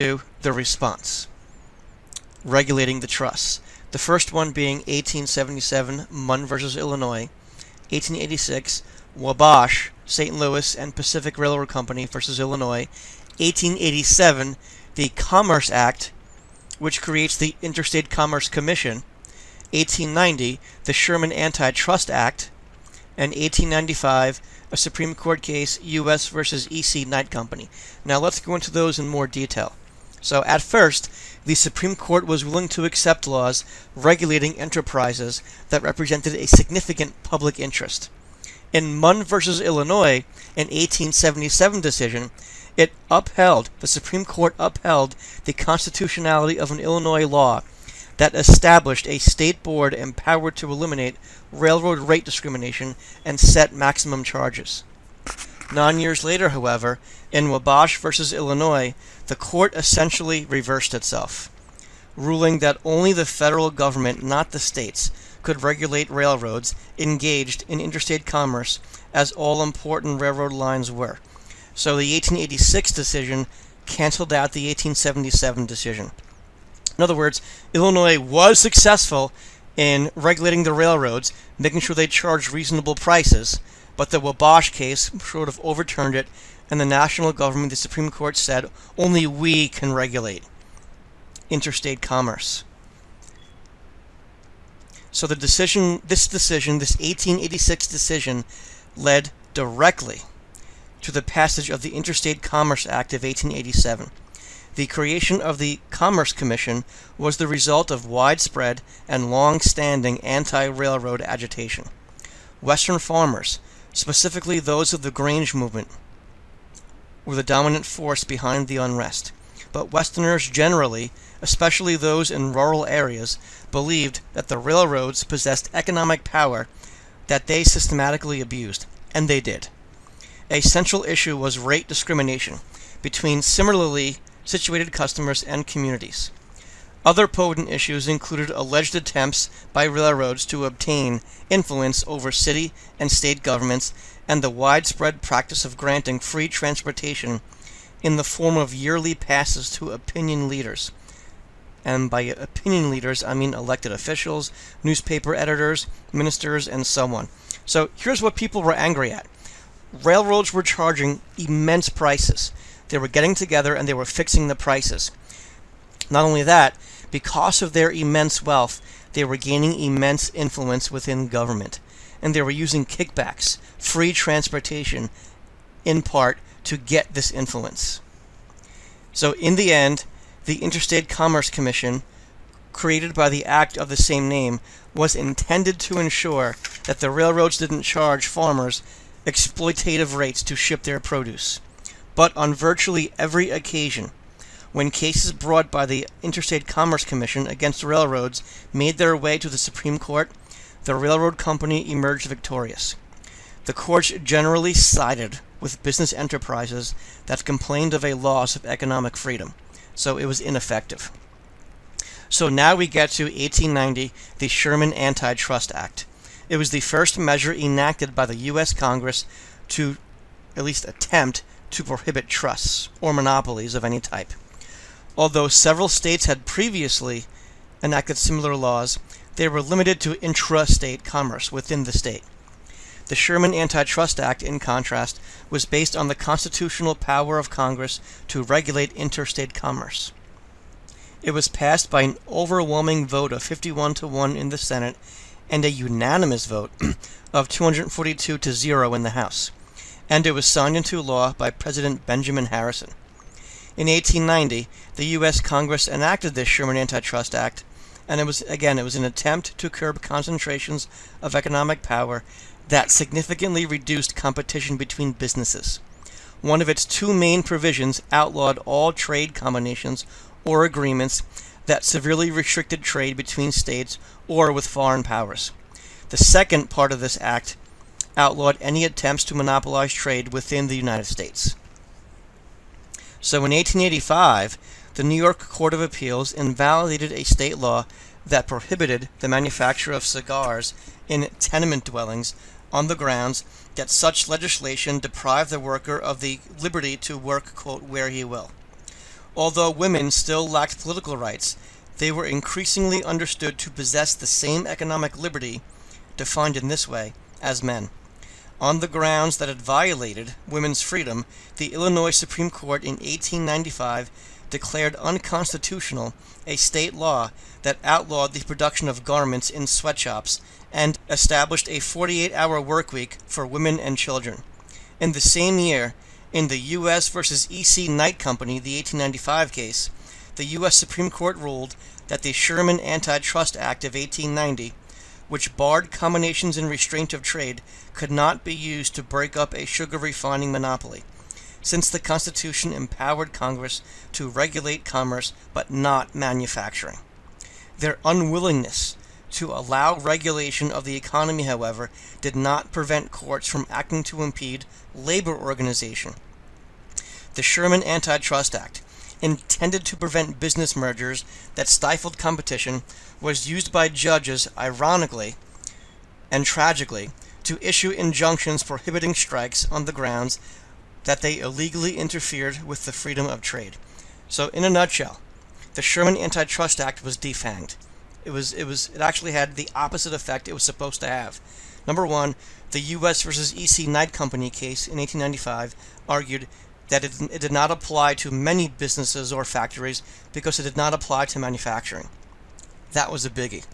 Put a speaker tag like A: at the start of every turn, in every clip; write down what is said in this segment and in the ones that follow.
A: to the response, regulating the trusts. The first one being 1877, Munn versus Illinois, 1886, Wabash, St. Louis and Pacific Railroad Company versus Illinois, 1887, the Commerce Act, which creates the Interstate Commerce Commission, 1890, the Sherman Antitrust Act, and 1895, a Supreme Court case, U.S. versus E.C. Knight Company. Now let's go into those in more detail. So at first, the Supreme Court was willing to accept laws regulating enterprises that represented a significant public interest. In Munn versus Illinois, an 1877 decision, the Supreme Court upheld the constitutionality of an Illinois law that established a state board empowered to eliminate railroad rate discrimination and set maximum charges. 9 years later, however, in Wabash versus Illinois, the court essentially reversed itself, ruling that only the federal government, not the states, could regulate railroads engaged in interstate commerce, as all important railroad lines were. So the 1886 decision canceled out the 1877 decision. In other words, Illinois was successful in regulating the railroads, making sure they charged reasonable prices, but the Wabash case sort of overturned it, and the national government, the Supreme Court, said only we can regulate interstate commerce. So this 1886 decision, led directly to the passage of the Interstate Commerce Act of 1887. The creation of the Commerce Commission was the result of widespread and long-standing anti-railroad agitation. Western farmers, specifically those of the Grange movement, were the dominant force behind the unrest. But Westerners generally, especially those in rural areas, believed that the railroads possessed economic power that they systematically abused, and they did. A central issue was rate discrimination between similarly situated customers and communities. Other potent issues included alleged attempts by railroads to obtain influence over city and state governments and the widespread practice of granting free transportation in the form of yearly passes to opinion leaders. And by opinion leaders, I mean elected officials, newspaper editors, ministers, and so on. So here's what people were angry at. Railroads were charging immense prices. They were getting together and they were fixing the prices. Not only that, because of their immense wealth, they were gaining immense influence within government. And they were using kickbacks, free transportation, in part, to get this influence. So in the end, the Interstate Commerce Commission, created by the act of the same name, was intended to ensure that the railroads didn't charge farmers exploitative rates to ship their produce. But on virtually every occasion, when cases brought by the Interstate Commerce Commission against railroads made their way to the Supreme Court, the railroad company emerged victorious. The courts generally sided with business enterprises that complained of a loss of economic freedom, so it was ineffective. So now we get to 1890, the Sherman Antitrust Act. It was the first measure enacted by the U.S. Congress to at least attempt to prohibit trusts or monopolies of any type. Although several states had previously enacted similar laws, they were limited to intrastate commerce within the state. The Sherman Antitrust Act, in contrast, was based on the constitutional power of Congress to regulate interstate commerce. It was passed by an overwhelming vote of 51-1 in the Senate and a unanimous vote of 242-0 in the House, and it was signed into law by President Benjamin Harrison. In 1890, the U.S. Congress enacted this Sherman Antitrust Act, and it was an attempt to curb concentrations of economic power that significantly reduced competition between businesses. One of its two main provisions outlawed all trade combinations or agreements that severely restricted trade between states or with foreign powers. The second part of this act outlawed any attempts to monopolize trade within the United States. So in 1885, the New York Court of Appeals invalidated a state law that prohibited the manufacture of cigars in tenement dwellings on the grounds that such legislation deprived the worker of the liberty to work, quote, where he will. Although women still lacked political rights, they were increasingly understood to possess the same economic liberty, defined in this way, as men. On the grounds that it violated women's freedom, the Illinois Supreme Court in 1895 declared unconstitutional a state law that outlawed the production of garments in sweatshops and established a 48-hour workweek for women and children. In the same year, in the U.S. versus E.C. Knight Company, the 1895 case, the U.S. Supreme Court ruled that the Sherman Antitrust Act of 1890, which barred combinations in restraint of trade, could not be used to break up a sugar refining monopoly, since the Constitution empowered Congress to regulate commerce but not manufacturing. Their unwillingness to allow regulation of the economy, however, did not prevent courts from acting to impede labor organization. The Sherman Antitrust Act, intended to prevent business mergers that stifled competition, was used by judges, ironically and tragically, to issue injunctions prohibiting strikes on the grounds that they illegally interfered with the freedom of trade. So, in a nutshell, the Sherman Antitrust Act was defanged. It actually had the opposite effect it was supposed to have. Number one, the U.S. versus E.C. Knight Company case in 1895 argued that it did not apply to many businesses or factories because it did not apply to manufacturing. That was a biggie.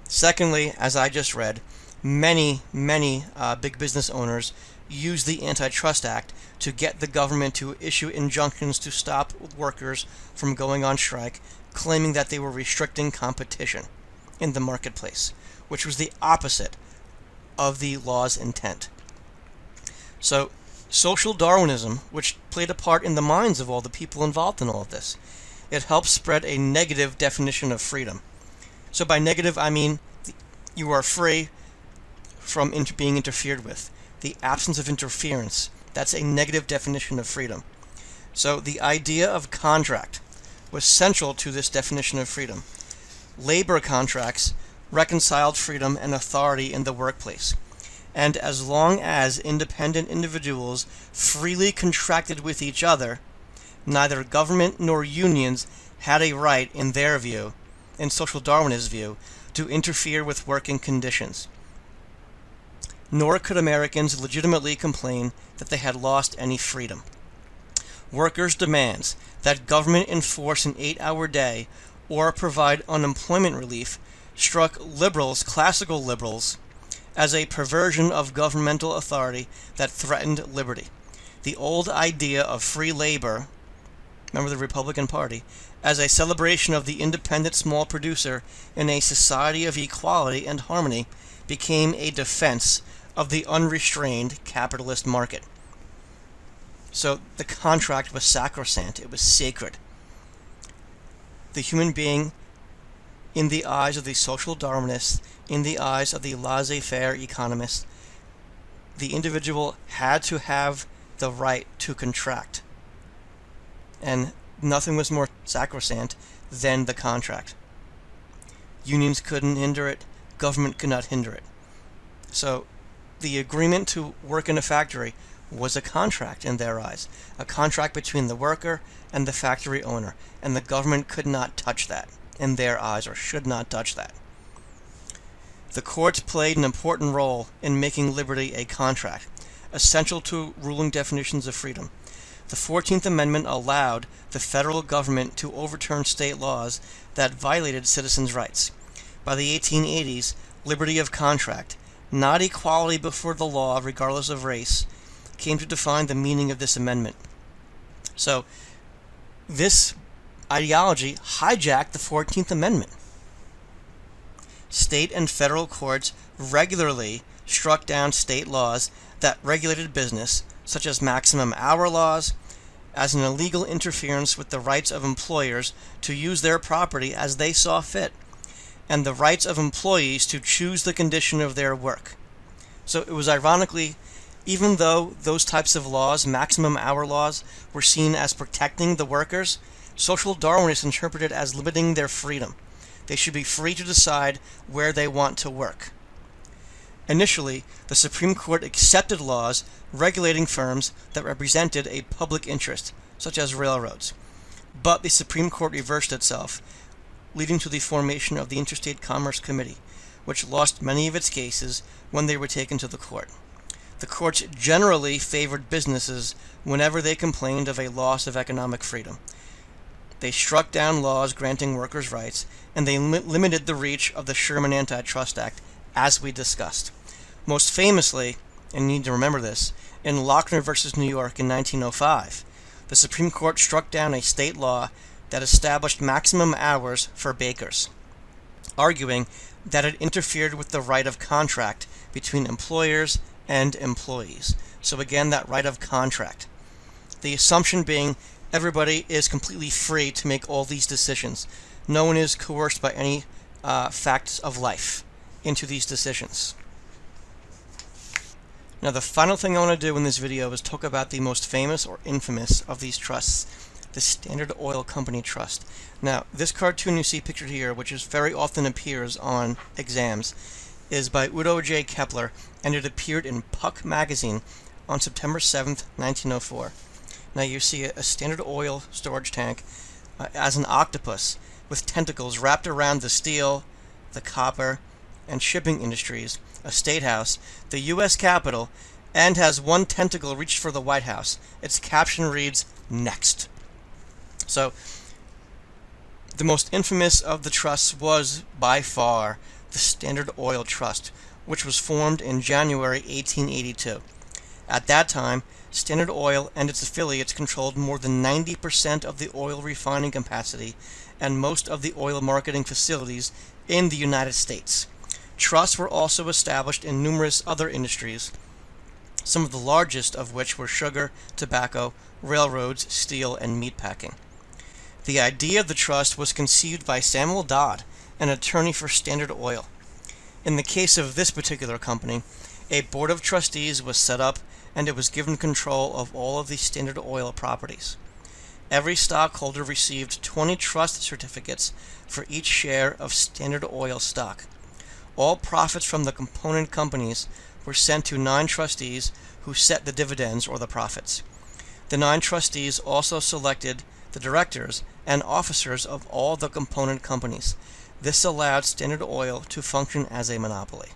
A: Secondly, as I just read, many big business owners used the Antitrust Act to get the government to issue injunctions to stop workers from going on strike, claiming that they were restricting competition in the marketplace, which was the opposite of the law's intent. So, social Darwinism, which played a part in the minds of all the people involved in all of this, it helps spread a negative definition of freedom. So by negative, I mean you are free from being interfered with. The absence of interference, that's a negative definition of freedom. So the idea of contract was central to this definition of freedom. Labor contracts reconciled freedom and authority in the workplace. And as long as independent individuals freely contracted with each other, neither government nor unions had a right, in their view, in social Darwinist view, to interfere with working conditions. Nor could Americans legitimately complain that they had lost any freedom. Workers' demands that government enforce an 8-hour day or provide unemployment relief struck liberals, classical liberals, as a perversion of governmental authority that threatened liberty. The old idea of free labor, remember the Republican Party, as a celebration of the independent small producer in a society of equality and harmony, became a defense of the unrestrained capitalist market. So the contract was sacrosanct. It was sacred. The human being, in the eyes of the social Darwinists, in the eyes of the laissez-faire economists, the individual had to have the right to contract. And nothing was more sacrosanct than the contract. Unions couldn't hinder it. Government could not hinder it. So the agreement to work in a factory was a contract in their eyes, a contract between the worker and the factory owner, and the government could not touch that in their eyes, or should not touch that. The courts played an important role in making liberty a contract, essential to ruling definitions of freedom. The 14th Amendment allowed the federal government to overturn state laws that violated citizens' rights. By the 1880s, liberty of contract, not equality before the law regardless of race, came to define the meaning of this amendment. So, this ideology hijacked the 14th Amendment. State and federal courts regularly struck down state laws that regulated business, such as maximum hour laws, as an illegal interference with the rights of employers to use their property as they saw fit, and the rights of employees to choose the condition of their work. So it was ironically, even though those types of laws, maximum hour laws, were seen as protecting the workers, social Darwinists interpreted it as limiting their freedom. They should be free to decide where they want to work. Initially, the Supreme Court accepted laws regulating firms that represented a public interest, such as railroads. But the Supreme Court reversed itself, leading to the formation of the Interstate Commerce Committee, which lost many of its cases when they were taken to the court. The courts generally favored businesses whenever they complained of a loss of economic freedom. They struck down laws granting workers' rights, and they limited the reach of the Sherman Antitrust Act, as we discussed. Most famously, and you need to remember this, in Lochner v. New York in 1905, the Supreme Court struck down a state law that established maximum hours for bakers, arguing that it interfered with the right of contract between employers and employees. So again, that right of contract. The assumption being everybody is completely free to make all these decisions. No one is coerced by any facts of life into these decisions. Now, the final thing I want to do in this video is talk about the most famous or infamous of these trusts, the Standard Oil Company Trust. Now, this cartoon you see pictured here, which is very often appears on exams, is by Udo J. Kepler, and it appeared in Puck magazine on September 7th, 1904. Now, you see a Standard Oil storage tank as an octopus with tentacles wrapped around the steel, the copper, and shipping industries, a state house, the U.S. Capitol, and has one tentacle reached for the White House. Its caption reads, "Next." So, the most infamous of the trusts was, by far, the Standard Oil Trust, which was formed in January 1882. At that time, Standard Oil and its affiliates controlled more than 90% of the oil refining capacity and most of the oil marketing facilities in the United States. Trusts were also established in numerous other industries, some of the largest of which were sugar, tobacco, railroads, steel, and meatpacking. The idea of the trust was conceived by Samuel Dodd, an attorney for Standard Oil. In the case of this particular company, a board of trustees was set up and it was given control of all of the Standard Oil properties. Every stockholder received 20 trust certificates for each share of Standard Oil stock. All profits from the component companies were sent to 9 trustees who set the dividends or the profits. The 9 trustees also selected the directors and officers of all the component companies. This allowed Standard Oil to function as a monopoly.